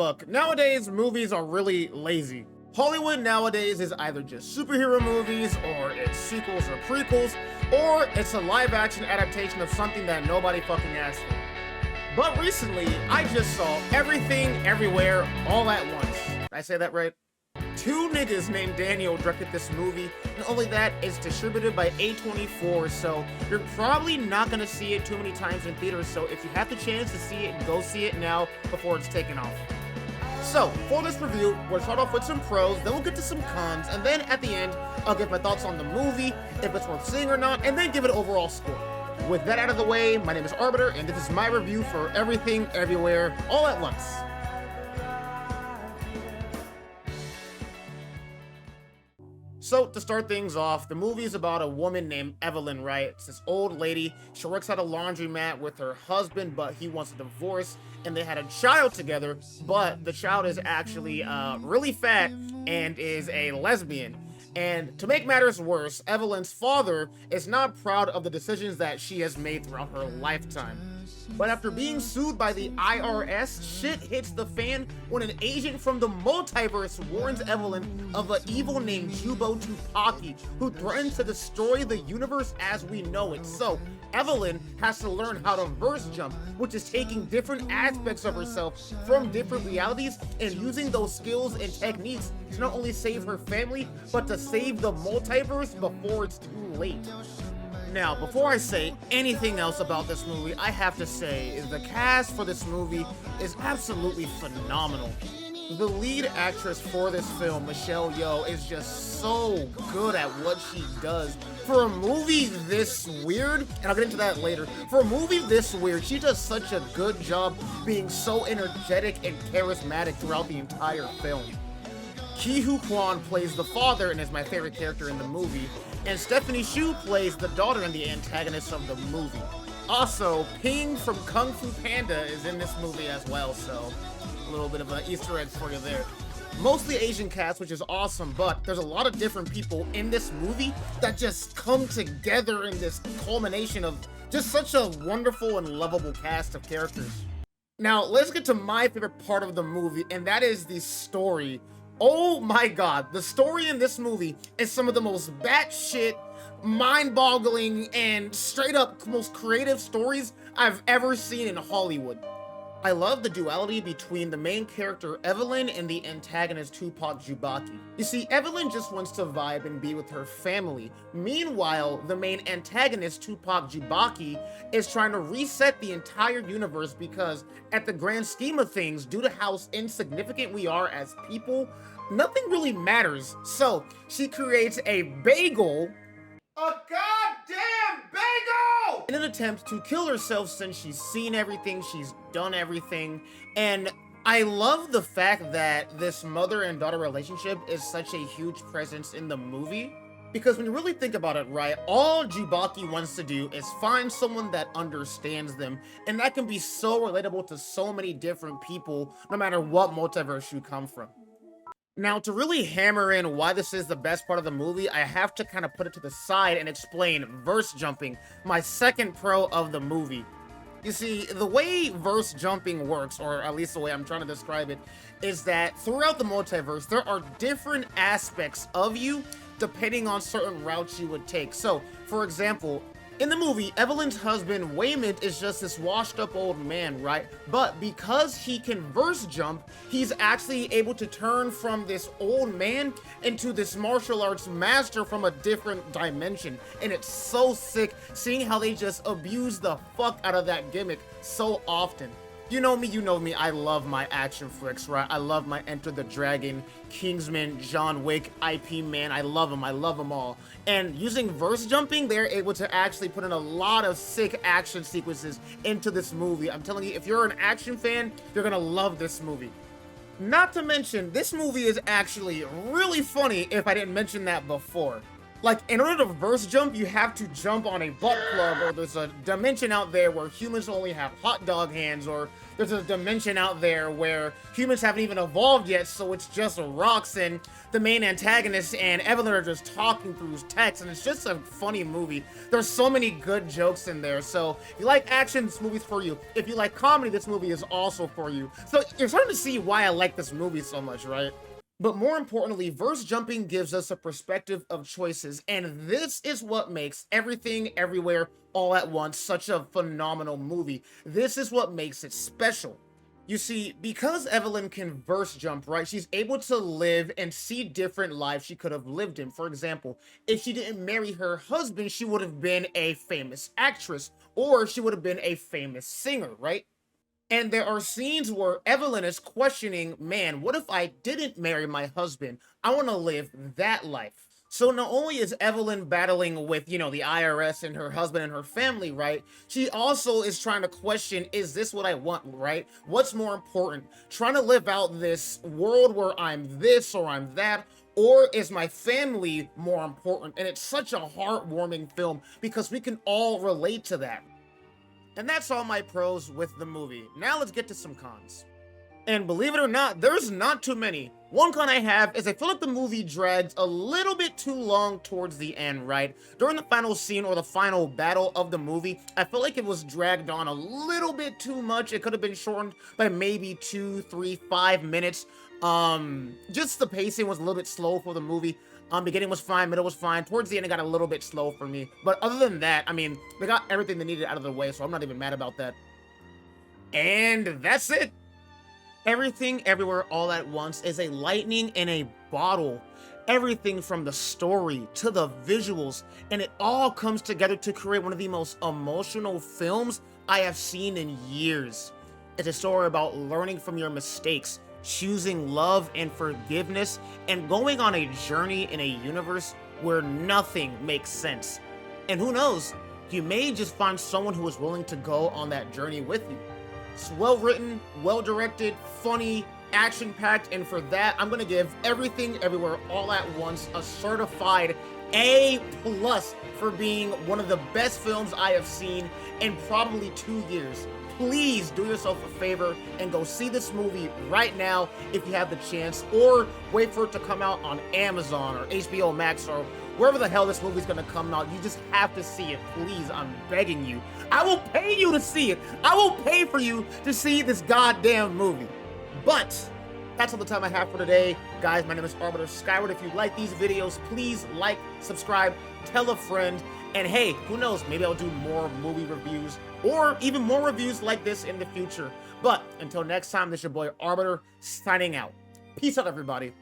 buck. Nowadays, movies are really lazy. Hollywood nowadays is either just superhero movies, or it's sequels or prequels, or it's a live-action adaptation of something that nobody fucking asked for. But recently, I just saw Everything, Everywhere, All at Once. Did I say that right? Two niggas named Daniel directed this movie, and only that, it's distributed by A24, so you're probably not gonna see it too many times in theaters, so if you have the chance to see it, go see it now before it's taken off. So, for this review, we'll start off with some pros, then we'll get to some cons, and then at the end, I'll give my thoughts on the movie, if it's worth seeing or not, and then give it an overall score. With that out of the way, my name is Arbiter, and this is my review for Everything, Everywhere, All at Once. So, to start things off, the movie is about a woman named Evelyn, right? It's this old lady. She works at a laundromat with her husband, but he wants a divorce, and they had a child together, but the child is actually really fat and is a lesbian. And to make matters worse, Evelyn's father is not proud of the decisions that she has made throughout her lifetime. But after being sued by the IRS, shit hits the fan when an agent from the multiverse warns Evelyn of an evil named Jubo Tupaki, who threatens to destroy the universe as we know it. So, Evelyn has to learn how to verse jump, which is taking different aspects of herself from different realities and using those skills and techniques to not only save her family, but to save the multiverse before it's too late. Now, before I say anything else about this movie, I have to say the cast for this movie is absolutely phenomenal. The lead actress for this film, Michelle Yeoh, is just so good at what she does. For a movie this weird, and I'll get into that later, for a movie this weird, she does such a good job being so energetic and charismatic throughout the entire film. Ki-Hoo Kwan plays the father and is my favorite character in the movie, and Stephanie Hsu plays the daughter and the antagonist of the movie. Also, Ping from Kung Fu Panda is in this movie as well, so a little bit of an Easter egg for you there. Mostly Asian cast, which is awesome, but there's a lot of different people in this movie that just come together in this culmination of just such a wonderful and lovable cast of characters. Now, let's get to my favorite part of the movie, and that is the story. Oh my god, the story in this movie is some of the most batshit, mind-boggling, and straight-up most creative stories I've ever seen in Hollywood. I love the duality between the main character Evelyn and the antagonist Tupac Jubaki. You see, Evelyn just wants to vibe and be with her family. Meanwhile, the main antagonist Tupac Jubaki is trying to reset the entire universe because, at the grand scheme of things, due to how insignificant we are as people, nothing really matters. So, she creates a bagel. A goddamn bagel! In an attempt to kill herself since she's seen everything, she's done everything, and I love the fact that this mother and daughter relationship is such a huge presence in the movie. Because when you really think about it, right, all Jubaki wants to do is find someone that understands them, and that can be so relatable to so many different people, no matter what multiverse you come from. Now, to really hammer in why this is the best part of the movie, I have to kind of put it to the side and explain verse jumping, my second pro of the movie. You see, the way verse jumping works, or at least the way I'm trying to describe it, is that throughout the multiverse, there are different aspects of you depending on certain routes you would take. So, for example, in the movie, Evelyn's husband, Waymond, is just this washed-up old man, right? But because he can verse jump, he's actually able to turn from this old man into this martial arts master from a different dimension. And it's so sick seeing how they just abuse the fuck out of that gimmick so often. You know me, I love my action flicks, right? I love my Enter the Dragon, Kingsman, John Wick, IP man, I love them all. And using verse jumping, they're able to actually put in a lot of sick action sequences into this movie. I'm telling you, if you're an action fan, you're gonna love this movie. Not to mention, this movie is actually really funny if I didn't mention that before. Like, in order to verse jump, you have to jump on a butt plug, or there's a dimension out there where humans only have hot dog hands, or there's a dimension out there where humans haven't even evolved yet, so it's just rocks, and the main antagonist and Evelyn are just talking through text, and it's just a funny movie. There's so many good jokes in there, so if you like action, this movie's for you. If you like comedy, this movie is also for you. So you're starting to see why I like this movie so much, right? But more importantly, verse jumping gives us a perspective of choices, and this is what makes Everything Everywhere All at Once such a phenomenal movie. This is what makes it special. You see, because Evelyn can verse jump, right, she's able to live and see different lives she could have lived in. For example, if she didn't marry her husband, she would have been a famous actress, or she would have been a famous singer, right? And there are scenes where Evelyn is questioning, man, what if I didn't marry my husband? I want to live that life. So not only is Evelyn battling with, the IRS and her husband and her family, right? She also is trying to question, is this what I want, right? What's more important? Trying to live out this world where I'm this or I'm that, or is my family more important? And it's such a heartwarming film because we can all relate to that. And that's all my pros with the movie. Now let's get to some cons. And believe it or not, there's not too many. One con I have is I feel like the movie drags a little bit too long towards the end, right? During the final scene or the final battle of the movie, I feel like it was dragged on a little bit too much. It could have been shortened by maybe 2, 3, 5 minutes. Just the pacing was a little bit slow for the movie. Beginning was fine, middle was fine. Towards the end, it got a little bit slow for me. But other than that, I mean, they got everything they needed out of the way, so I'm not even mad about that. And that's it. Everything Everywhere All at Once is a lightning in a bottle. Everything from the story to the visuals, and it all comes together to create one of the most emotional films I have seen in years. It's a story about learning from your mistakes, choosing love and forgiveness, and going on a journey in a universe where nothing makes sense. And who knows, you may just find someone who is willing to go on that journey with you. It's well written, well directed, funny, action-packed, and for that, I'm gonna give Everything Everywhere All at Once a certified A+ for being one of the best films I have seen in probably 2 years. Please do yourself a favor and go see this movie right now if you have the chance, or wait for it to come out on Amazon or HBO Max or wherever the hell this movie's gonna come out. You just have to see it, please. I'm begging you. I will pay you to see it. I will pay for you to see this goddamn movie. But that's all the time I have for today. Guys, my name is Arbiter Skyward. If you like these videos, please like, subscribe, tell a friend. And hey, who knows, maybe I'll do more movie reviews or even more reviews like this in the future. But until next time, this is your boy Arbiter signing out. Peace out, everybody.